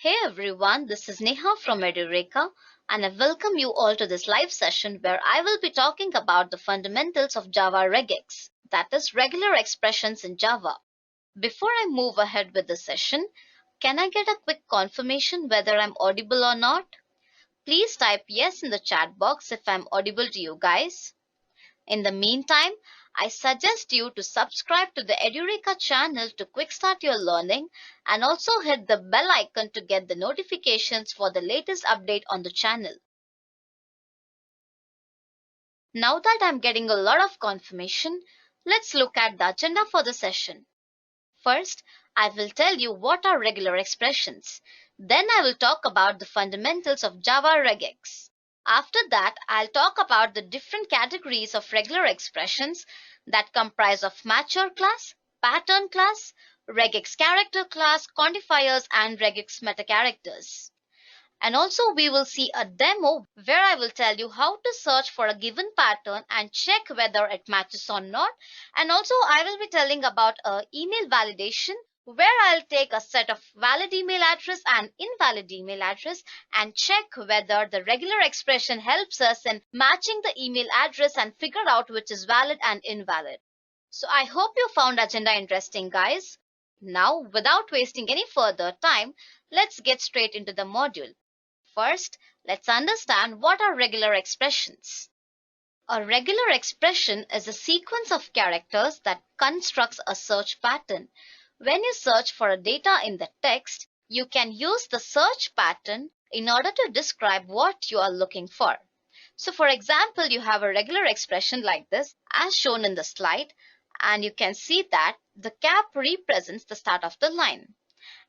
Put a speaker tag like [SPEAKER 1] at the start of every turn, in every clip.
[SPEAKER 1] Hey everyone, this is Neha from Edureka, and I welcome you all to this live session where I will be talking about the fundamentals of Java Regex, that is, regular expressions in Java. Before I move ahead with the session, can I get a quick confirmation whether I'm audible or not? Please type yes in the chat box if I'm audible to you guys. In the meantime, I suggest you to subscribe to the Edureka channel to quick start your learning and also hit the bell icon to get the notifications for the latest update on the channel. Now that I'm getting a lot of confirmation, let's look at the agenda for the session. First, I will tell you what are regular expressions. Then I will talk about the fundamentals of Java Regex. After that, I'll talk about the different categories of regular expressions that comprise of matcher class, pattern class, regex character class, quantifiers, and regex metacharacters. And also we will see a demo where I will tell you how to search for a given pattern and check whether it matches or not. And also I will be telling about email validation where I'll take a set of valid email address and invalid email address and check whether the regular expression helps us in matching the email address and figure out which is valid and invalid. So I hope you found agenda interesting, guys. Now, without wasting any further time, let's get straight into the module. First, let's understand what are regular expressions. A regular expression is a sequence of characters that constructs a search pattern. When you search for a data in the text, you can use the search pattern in order to describe what you are looking for. So for example, you have a regular expression like this as shown in the slide, and you can see that the cap represents the start of the line.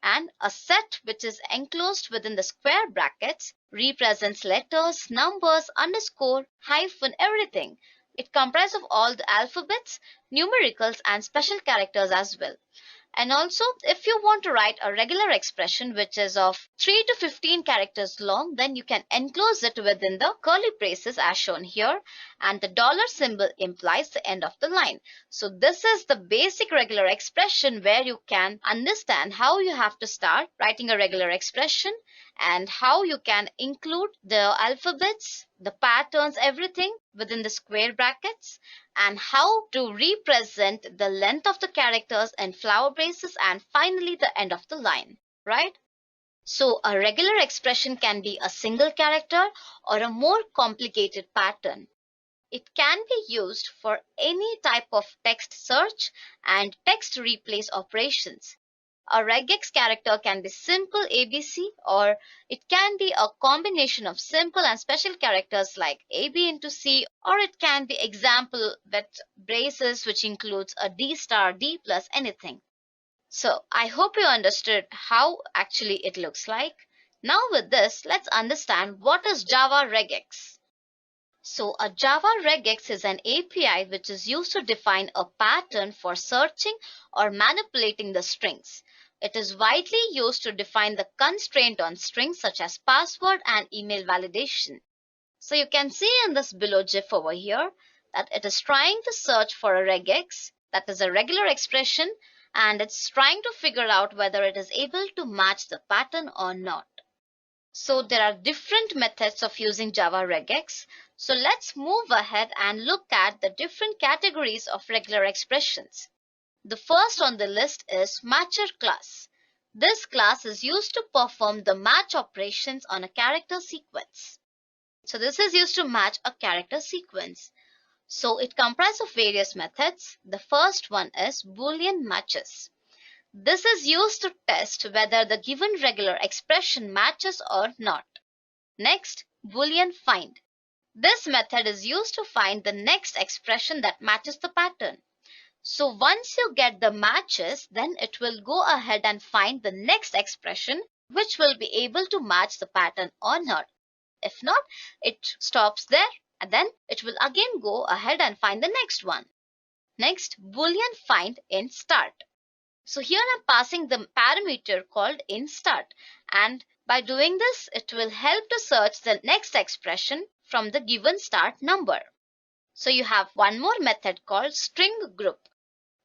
[SPEAKER 1] And a set which is enclosed within the square brackets represents letters, numbers, underscore, hyphen, everything. It comprises of all the alphabets, numericals, and special characters as well. And also, if you want to write a regular expression which is of 3 to 15 characters long, then you can enclose it within the curly braces as shown here, and the dollar symbol implies the end of the line. So this is the basic regular expression where you can understand how you have to start writing a regular expression and how you can include the alphabets, the patterns, everything within the square brackets, and how to represent the length of the characters in flower braces, and finally the end of the line, right? So a regular expression can be a single character or a more complicated pattern. It can be used for any type of text search and text replace operations. A regex character can be simple ABC, or it can be a combination of simple and special characters like AB into C, or it can be example with braces which includes a D star, D plus, anything. So I hope you understood how actually it looks like. Now with this, let's understand what is Java Regex. So a Java regex is an API which is used to define a pattern for searching or manipulating the strings. It is widely used to define the constraint on strings such as password and email validation. So you can see in this below GIF over here that it is trying to search for a regex, that is a regular expression, and it's trying to figure out whether it is able to match the pattern or not. So there are different methods of using Java regex. So let's move ahead and look at the different categories of regular expressions. The first on the list is matcher class. This class is used to perform the match operations on a character sequence. So this is used to match a character sequence. So it comprises of various methods. The first one is Boolean matches. This is used to test whether the given regular expression matches or not. Next, Boolean find. This method is used to find the next expression that matches the pattern. So once you get the matches, then it will go ahead and find the next expression which will be able to match the pattern or not. If not, it stops there and then it will again go ahead and find the next one. Next, Boolean find in start. So here I'm passing the parameter called in start, and by doing this, it will help to search the next expression from the given start number. So you have one more method called string group.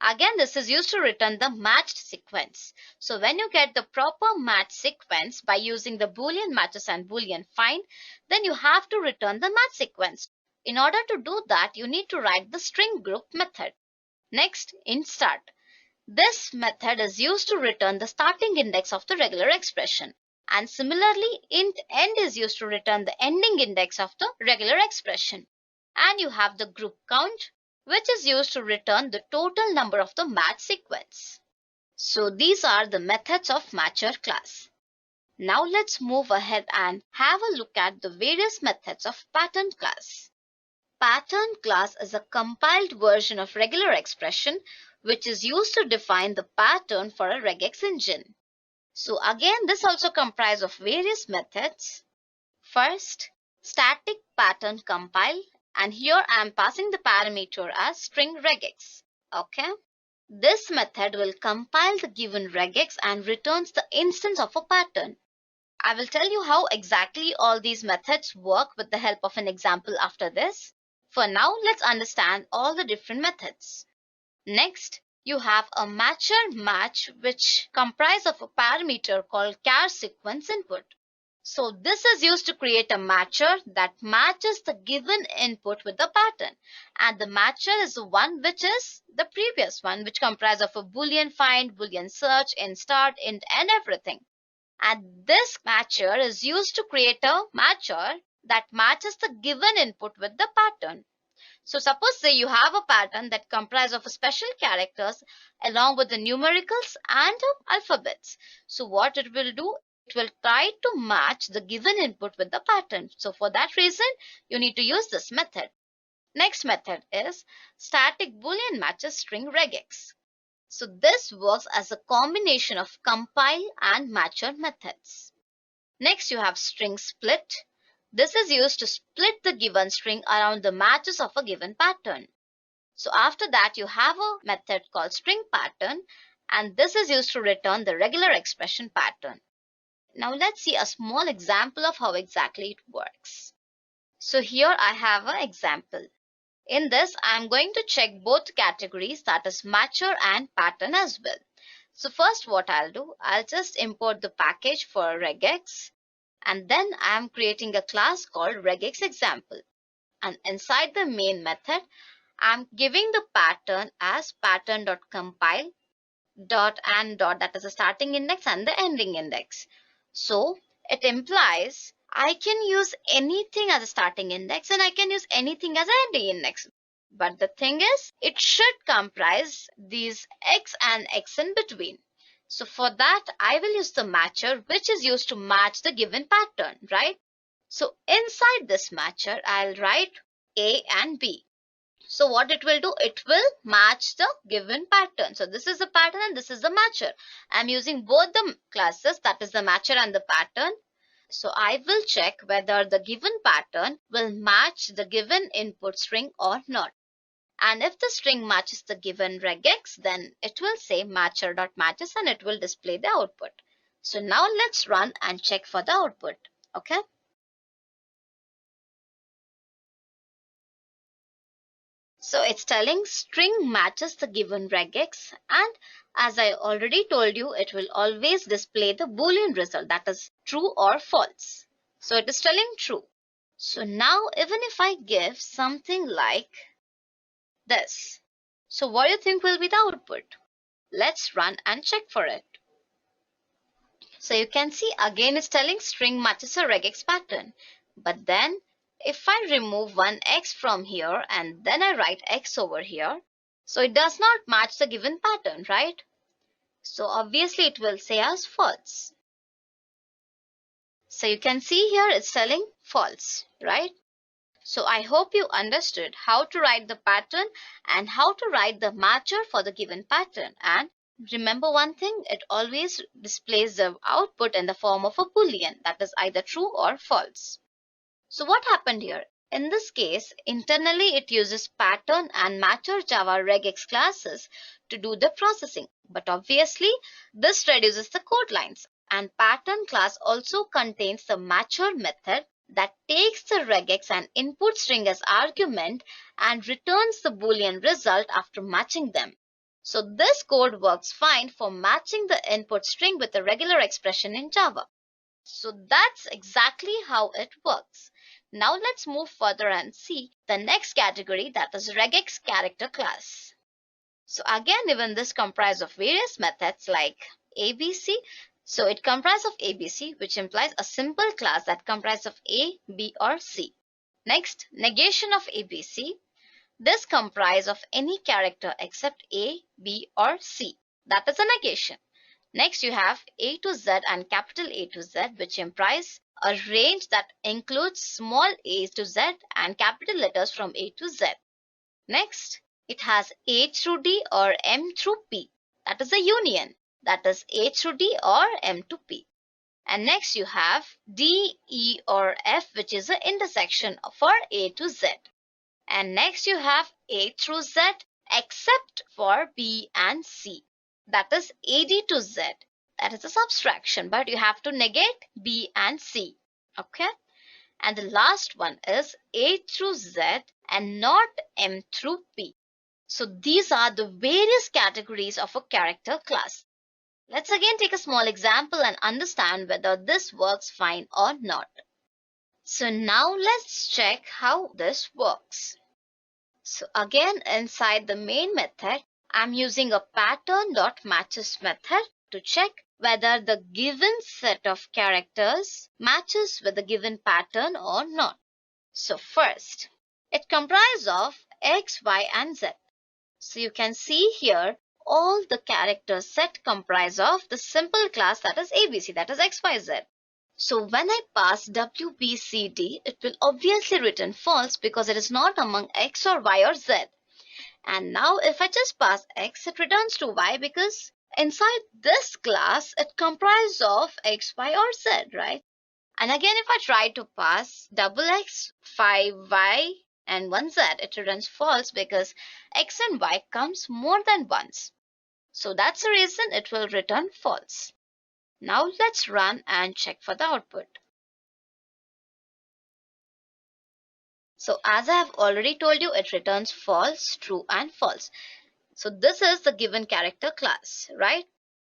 [SPEAKER 1] Again, this is used to return the matched sequence. So when you get the proper match sequence by using the Boolean matches and Boolean find, then you have to return the match sequence. In order to do that, you need to write the string group method. Next, int start. This method is used to return the starting index of the regular expression. And similarly, int end is used to return the ending index of the regular expression. And you have the group count, which is used to return the total number of the match sequence. So these are the methods of matcher class. Now let's move ahead and have a look at the various methods of pattern class. Pattern class is a compiled version of regular expression which is used to define the pattern for a regex engine. So again, this also comprises of various methods. First, static pattern compile, and here I am passing the parameter as string regex. Okay. This method will compile the given regex and returns the instance of a pattern. I will tell you how exactly all these methods work with the help of an example after this. For now, let's understand all the different methods. Next, you have a matcher match which comprises of a parameter called char sequence input. So this is used to create a matcher that matches the given input with the pattern. And the matcher is the one which is the previous one, which comprises of a Boolean find, Boolean search, int start, int end, everything. And this matcher is used to create a matcher that matches the given input with the pattern. So suppose say you have a pattern that comprises of special characters along with the numericals and alphabets. So what it will do, it will try to match the given input with the pattern. So for that reason, you need to use this method. Next method is static Boolean matches string regex. So this works as a combination of compile and matcher methods. Next you have string split. This is used to split the given string around the matches of a given pattern. So after that you have a method called string pattern, and this is used to return the regular expression pattern. Now let's see a small example of how exactly it works. So here I have an example. In this, I am going to check both categories, that is matcher and pattern as well. So first what I'll do, I'll just import the package for regex, and then I am creating a class called regex example. And inside the main method, I'm giving the pattern as pattern.compile dot and dot, that is the starting index and the ending index. So it implies I can use anything as a starting index and I can use anything as an ending index. But the thing is, it should comprise these x and x in between. So for that, I will use the matcher, which is used to match the given pattern, right? So inside this matcher, I'll write A and B. So what it will do, it will match the given pattern. So this is the pattern and this is the matcher. I'm using both the classes, that is the matcher and the pattern. So I will check whether the given pattern will match the given input string or not. And if the string matches the given regex, then it will say matcher.matches and it will display the output. So now let's run and check for the output. Okay. So it's telling string matches the given regex, and as I already told you, it will always display the Boolean result, that is true or false. So it is telling true. So now even if I give something like this, so what do you think will be the output? Let's run and check for it. So you can see again it's telling string matches a regex pattern. But then if I remove one x from here and then I write x over here, so it does not match the given pattern, right? So obviously it will say as false. So you can see here it's telling false, right? So I hope you understood how to write the pattern and how to write the matcher for the given pattern. And remember one thing, it always displays the output in the form of a Boolean, that is either true or false. So what happened here? In this case, internally it uses pattern and matcher Java regex classes to do the processing. But obviously, this reduces the code lines. And pattern class also contains the matcher method that takes the regex and input string as argument and returns the Boolean result after matching them. So this code works fine for matching the input string with a regular expression in Java. So that's exactly how it works. Now let's move further and see the next category, that is regex character class. So again, even this comprises of various methods like ABC. So it comprises of ABC, which implies a simple class that comprises of A, B, or C. Next, negation of ABC. This comprises of any character except A, B, or C. That is a negation. Next, you have A to Z and capital A to Z, which implies a range that includes small a to Z and capital letters from A to Z. Next, it has A through D or M through P. That is a union. That is A through D or M to P. And next you have D, E, or F, which is an intersection for A to Z. And next you have A through Z except for B and C. That is AD to Z. That is a subtraction, but you have to negate B and C. Okay? And the last one is A through Z and not M through P. So these are the various categories of a character class. Let's again take a small example and understand whether this works fine or not. So now let's check how this works. So again, inside the main method, I'm using a pattern.matches method to check whether the given set of characters matches with the given pattern or not. So first, it comprises of X, Y, and Z. So you can see here all the character set comprise of the simple class, that is ABC, that is XYZ. So when I pass WBCD, it will obviously return false because it is not among X or Y or Z. And now if I just pass X, it returns to Y because inside this class, it comprises of X, Y, or Z, right? And again, if I try to pass double X, 5Y, and 1Z, it returns false because X and Y comes more than once. So that's the reason it will return false. Now let's run and check for the output. So as I have already told you, it returns false, true, and false. So this is the given character class, right?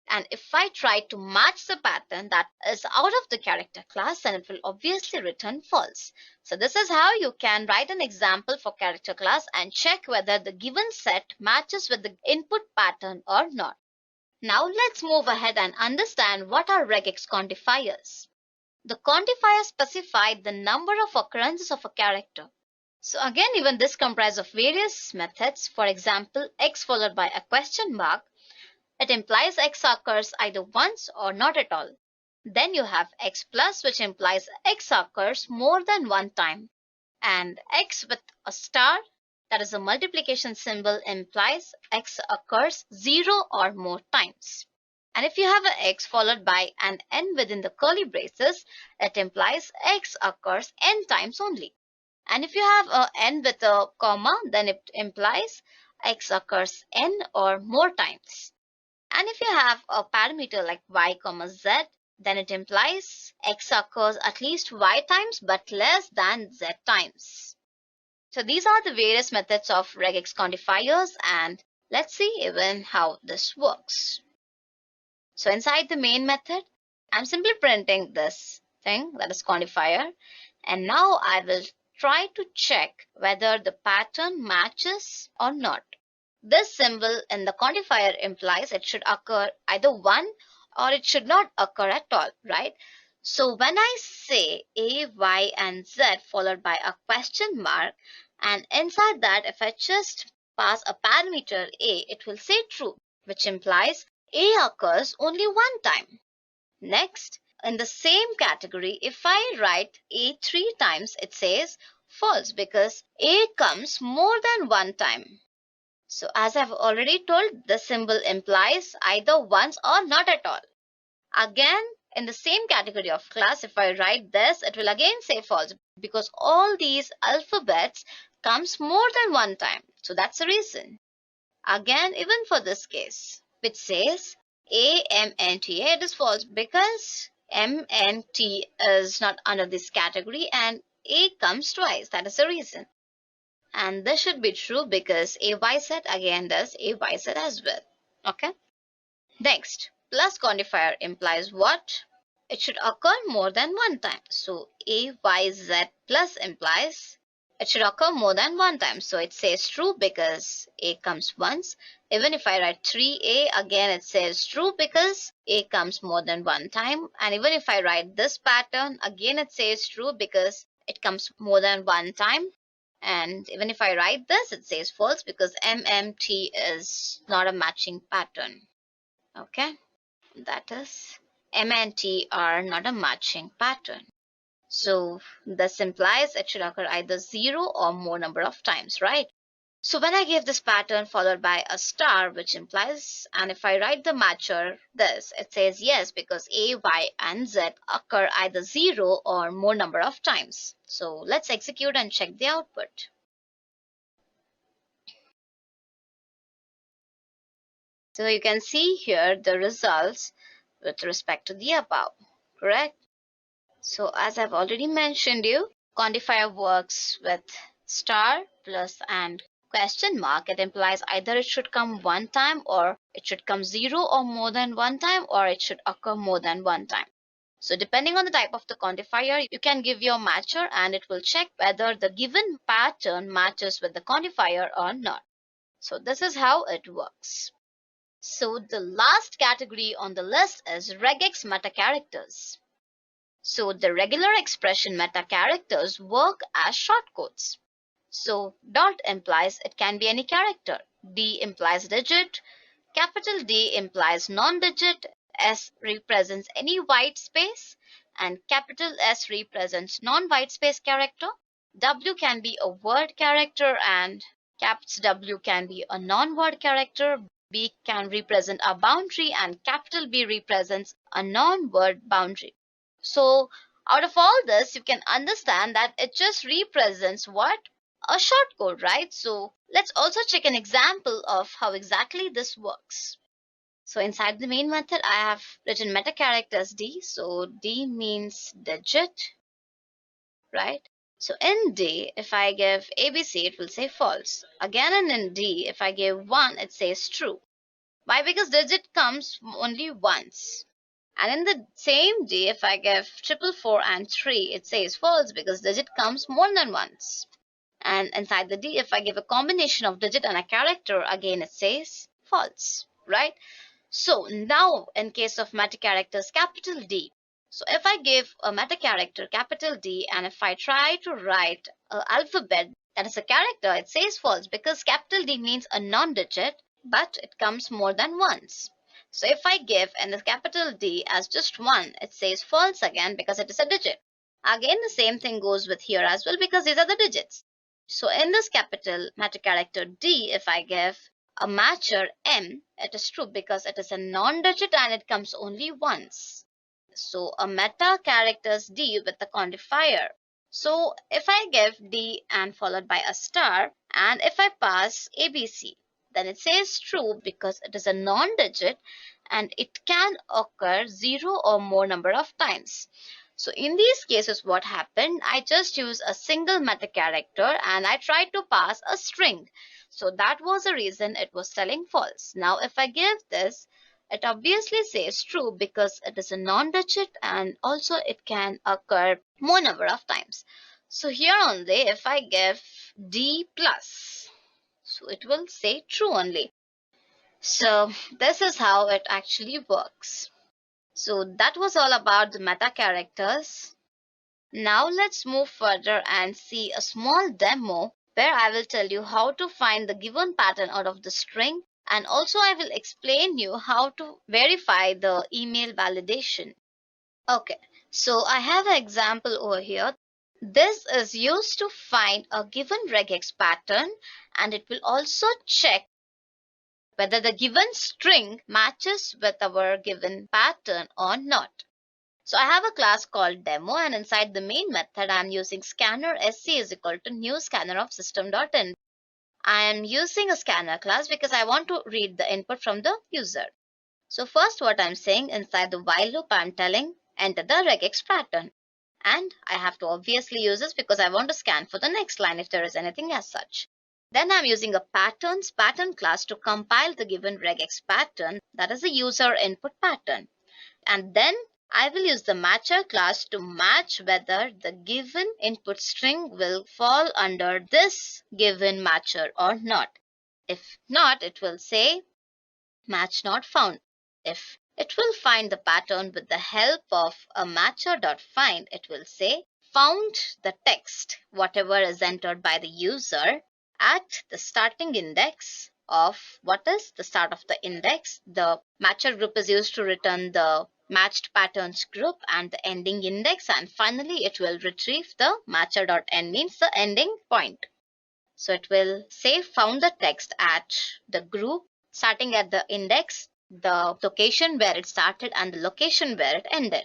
[SPEAKER 1] And if I try to match the pattern that is out of the character class, then it will obviously return false. So this is how you can write an example for character class and check whether the given set matches with the input pattern or not. Now let's move ahead and understand what are regex quantifiers. The quantifiers specify the number of occurrences of a character. So again, even this comprises of various methods. For example, X followed by a question mark. It implies X occurs either once or not at all. Then you have X plus, which implies X occurs more than one time. And X with a star, that is a multiplication symbol, implies X occurs 0 or more times. And if you have an X followed by an N within the curly braces, it implies X occurs N times only. And if you have an N with a comma, then it implies X occurs N or more times. And if you have a parameter like Y, Z, then it implies X occurs at least Y times but less than Z times. So these are the various methods of regex quantifiers, and let's see even how this works. So inside the main method, I'm simply printing this thing, that is quantifier, and now I will try to check whether the pattern matches or not. This symbol in the quantifier implies it should occur either one or it should not occur at all, right? So when I say A, Y, and Z followed by a question mark, and inside that if I just pass a parameter A, it will say true, which implies A occurs only one time. Next, in the same category, if I write A 3 times, it says false because A comes more than one time. So as I've already told, the symbol implies either once or not at all. Again, in the same category of class, if I write this, it will again say false because all these alphabets comes more than one time. So that's the reason. Again, even for this case, which says AMNTA, it is false because MNT is not under this category and A comes twice. That is the reason. and this should be true because AYZ again does AYZ as well. Okay. Next, plus quantifier implies what? It should occur more than one time. So AYZ plus implies it should occur more than one time. So it says true because A comes once. Even if I write 3A, again it says true because A comes more than one time. And even if I write this pattern, again it says true because it comes more than one time. And even if I write this, it says false because MMT is not a matching pattern. Okay, that is M and T are not a matching pattern. So this implies it should occur either 0 or more number of times, right? So when I give this pattern followed by a star, which implies, and if I write the matcher this, it says yes because A, Y, and Z occur either 0 or more number of times. So let's execute and check the output. So you can see here the results with respect to the above, correct? So as I've already mentioned you, quantifier works with star, plus and question mark. It implies either it should come one time or it should come 0 or more than one time, or it should occur more than one time. So depending on the type of the quantifier, you can give your matcher and it will check whether the given pattern matches with the quantifier or not. So this is how it works. So the last category on the list is regex meta characters. So the regular expression meta characters work as shortcodes. So dot implies it can be any character. D implies digit. Capital D implies non-digit. S represents any white space. And capital S represents non-white space character. W can be a word character and caps W can be a non-word character. B can represent a boundary and capital B represents a non-word boundary. So out of all this, you can understand that it just represents what? A shortcode, right? So let's also check an example of how exactly this works. So inside the main method, I have written meta characters D. So D means digit, right? So in D, if I give ABC, it will say false. Again, and in D, if I give 1, it says true. Why? Because digit comes only once. And in the same D, if I give 444 and 3, it says false because digit comes more than once. And inside the D, if I give a combination of digit and a character, again it says false, right? So now in case of meta characters capital D, so if I give a meta character capital D and if I try to write an alphabet that is a character, it says false because capital D means a non-digit, but it comes more than once. So if I give and the capital D as just 1, it says false again because it is a digit. Again, the same thing goes with here as well because these are the digits. So in this capital meta character D, if I give a matcher M, it is true because it is a non-digit and it comes only once. So a meta characters D with the quantifier. So if I give D and followed by a star and if I pass ABC, then it says true because it is a non-digit and it can occur 0 or more number of times. So in these cases, what happened? I just used a single meta character and I tried to pass a string. So that was the reason it was telling false. Now if I give this, it obviously says true because it is a non-digit and also it can occur more number of times. So here only, if I give D plus, so it will say true only. So this is how it actually works. So that was all about the meta characters. Now let's move further and see a small demo where I will tell you how to find the given pattern out of the string, and also I will explain you how to verify the email validation. Okay, so I have an example over here. This is used to find a given regex pattern and it will also check whether the given string matches with our given pattern or not. So I have a class called demo and inside the main method I am using scanner sc is equal to new scanner of system.in. I am using a scanner class because I want to read the input from the user. So first what I'm saying inside the while loop I'm telling enter the regex pattern. And I have to obviously use this because I want to scan for the next line if there is anything as such. Then I'm using a pattern class to compile the given regex pattern, that is the user input pattern. And then I will use the matcher class to match whether the given input string will fall under this given matcher or not. If not, it will say match not found. If it will find the pattern with the help of a matcher.find, it will say found the text, whatever is entered by the user at the starting index of what is the start of the index. The matcher group is used to return the matched patterns group and the ending index, and finally it will retrieve the matcher.end, means the ending point. So it will say found the text at the group starting at the index, the location where it started and the location where it ended.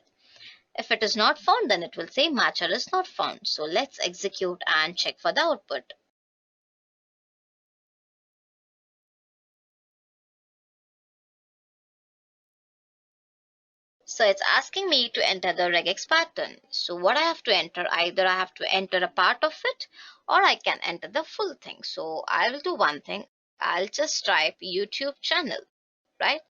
[SPEAKER 1] If it is not found, then it will say matcher is not found. So let's execute and check for the output. So it's asking me to enter the regex pattern. So what I have to enter, either I have to enter a part of it or I can enter the full thing. So I will do one thing. I'll just type YouTube channel, right?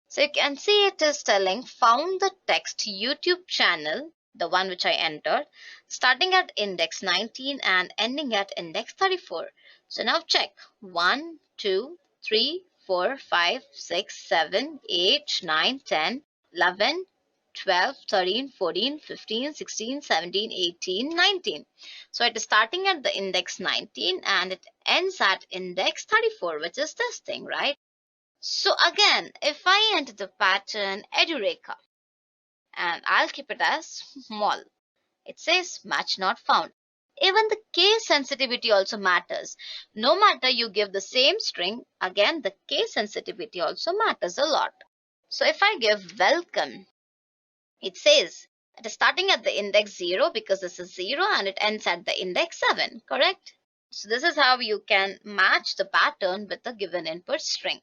[SPEAKER 1] So you can see it is telling found the text YouTube channel, the one which I entered, starting at index 19 and ending at index 34. So now check 1, 2, 3, 4, 5, 6, 7, 8, 9, 10, 11, 12, 13, 14, 15, 16, 17, 18, 19. So it is starting at the index 19 and it ends at index 34, which is this thing, right? So again, if I enter the pattern Edureka and I'll keep it as small, it says match not found. Even the case sensitivity also matters. No matter you give the same string, again the case sensitivity also matters a lot. So if I give welcome, it says it is starting at the index 0 because this is 0 and it ends at the index 7, correct? So this is how you can match the pattern with the given input string.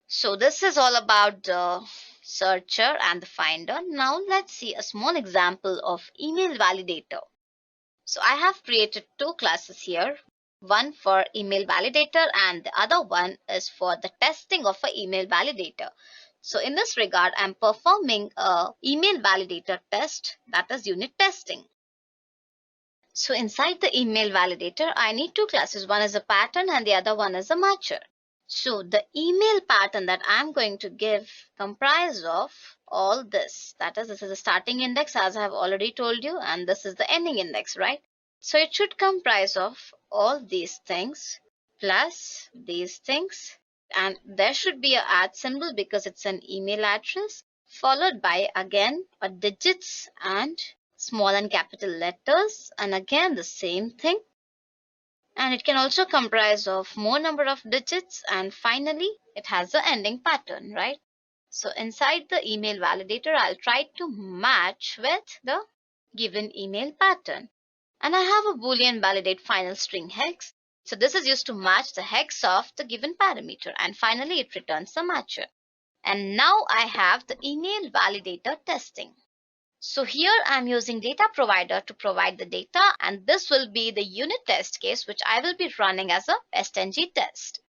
[SPEAKER 1] So this is all about the searcher and the finder. Now let's see a small example of email validator. So I have created two classes here, one for email validator and the other one is for the testing of an email validator. So in this regard, I'm performing a email validator test, that is unit testing. So inside the email validator, I need two classes. One is a pattern and the other one is a matcher. So the email pattern that I'm going to give comprise of all this. That is, this is the starting index as I have already told you, and this is the ending index, right? So it should comprise of all these things plus these things, and there should be a @ symbol because it's an email address, followed by again a digits and small and capital letters, and again the same thing. And it can also comprise of more number of digits, and finally it has the ending pattern, right? So inside the email validator, I'll try to match with the given email pattern. And I have a boolean validate final string hex. So this is used to match the hex of the given parameter, and finally it returns the matcher. And now I have the email validator testing. So here I'm using data provider to provide the data, and this will be the unit test case which I will be running as a testng test.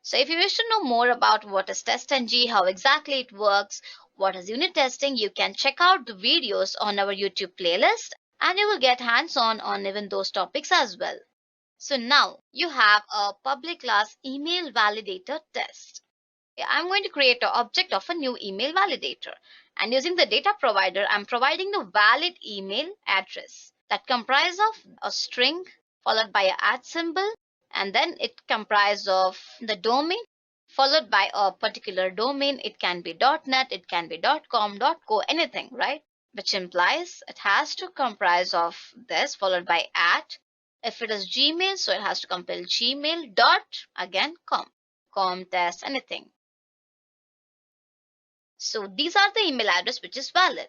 [SPEAKER 1] So if you wish to know more about what is testng, how exactly it works, what is unit testing, you can check out the videos on our YouTube playlist and you will get hands-on on even those topics as well. So now you have a public class email validator test. I'm going to create an object of a new email validator, and using the data provider, I'm providing the valid email address that comprises of a string followed by a @ symbol, and then it comprises of the domain followed by a particular domain. It can be .net, it can be .com, .co, anything, right? Which implies it has to comprise of this followed by @. If it is Gmail, so it has to compile Gmail dot again com test, anything. So these are the email address which is valid.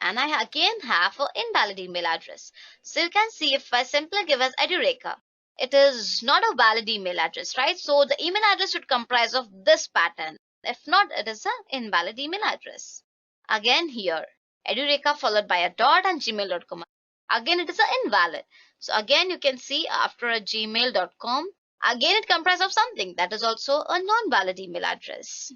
[SPEAKER 1] And I again have an invalid email address. So you can see if I simply give as Edureka, it is not a valid email address, right? So the email address should comprise of this pattern. If not, it is an invalid email address. Again here, Edureka followed by a dot and gmail.com. Again, it is an invalid. So again, you can see after a gmail.com, again it comprises of something that is also a non-valid email address.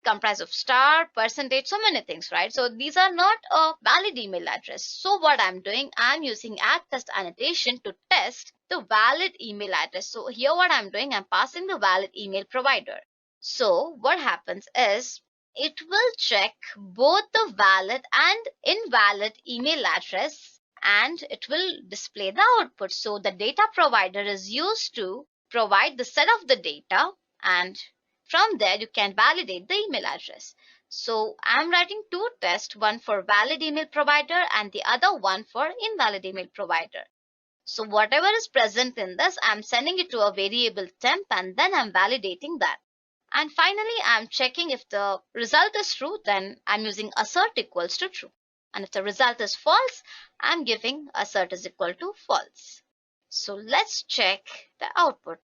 [SPEAKER 1] Comprised of star, percentage, so many things, right? So these are not a valid email address. So what I'm doing, I'm using add test annotation to test the valid email address. So here what I'm doing, I'm passing the valid email provider. So what happens is it will check both the valid and invalid email address and it will display the output. So the data provider is used to provide the set of the data, and from there you can validate the email address. So I'm writing two tests, one for valid email provider and the other one for invalid email provider. So whatever is present in this, I'm sending it to a variable temp and then I'm validating that. And finally, I'm checking if the result is true, then I'm using assert equals to true. And if the result is false, I'm giving assert is equal to false. So let's check the output.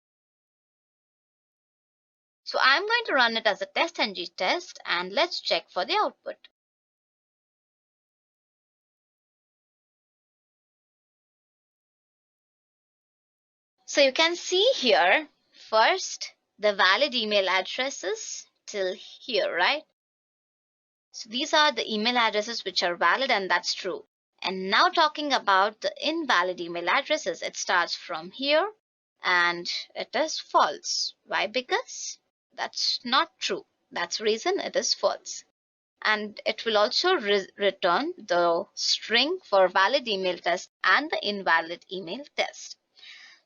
[SPEAKER 1] So I'm going to run it as a test-ng test and let's check for the output. So you can see here, first, the valid email addresses till here, right? So these are the email addresses which are valid and that's true. And now talking about the invalid email addresses, it starts from here and it is false. Why? Because that's not true. That's the reason it is false. And it will also return the string for valid email test and the invalid email test.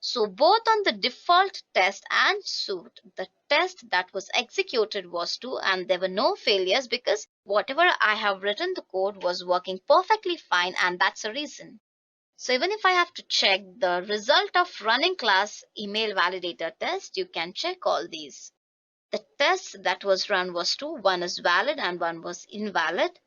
[SPEAKER 1] So both on the default test and suit, the test that was executed was true and there were no failures because whatever I have written the code was working perfectly fine, and that's the reason. So even if I have to check the result of running class email validator test, you can check all these. The test that was run was true, one is valid and one was invalid.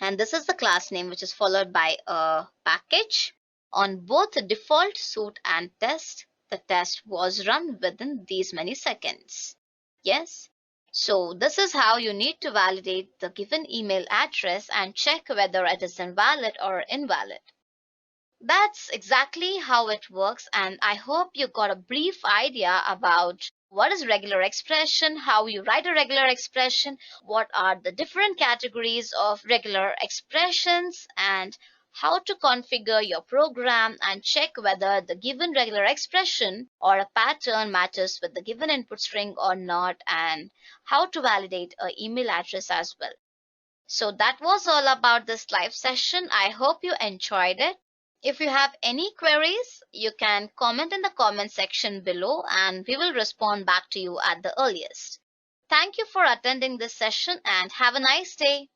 [SPEAKER 1] And this is the class name which is followed by a package. On both the default suit and test, the test was run within these many seconds. Yes. So this is how you need to validate the given email address and check whether it is invalid or invalid. That's exactly how it works, and I hope you got a brief idea about what is regular expression, how you write a regular expression, what are the different categories of regular expressions, and how to configure your program and check whether the given regular expression or a pattern matches with the given input string or not, and how to validate an email address as well. So that was all about this live session. I hope you enjoyed it. If you have any queries, you can comment in the comment section below and we will respond back to you at the earliest. Thank you for attending this session and have a nice day.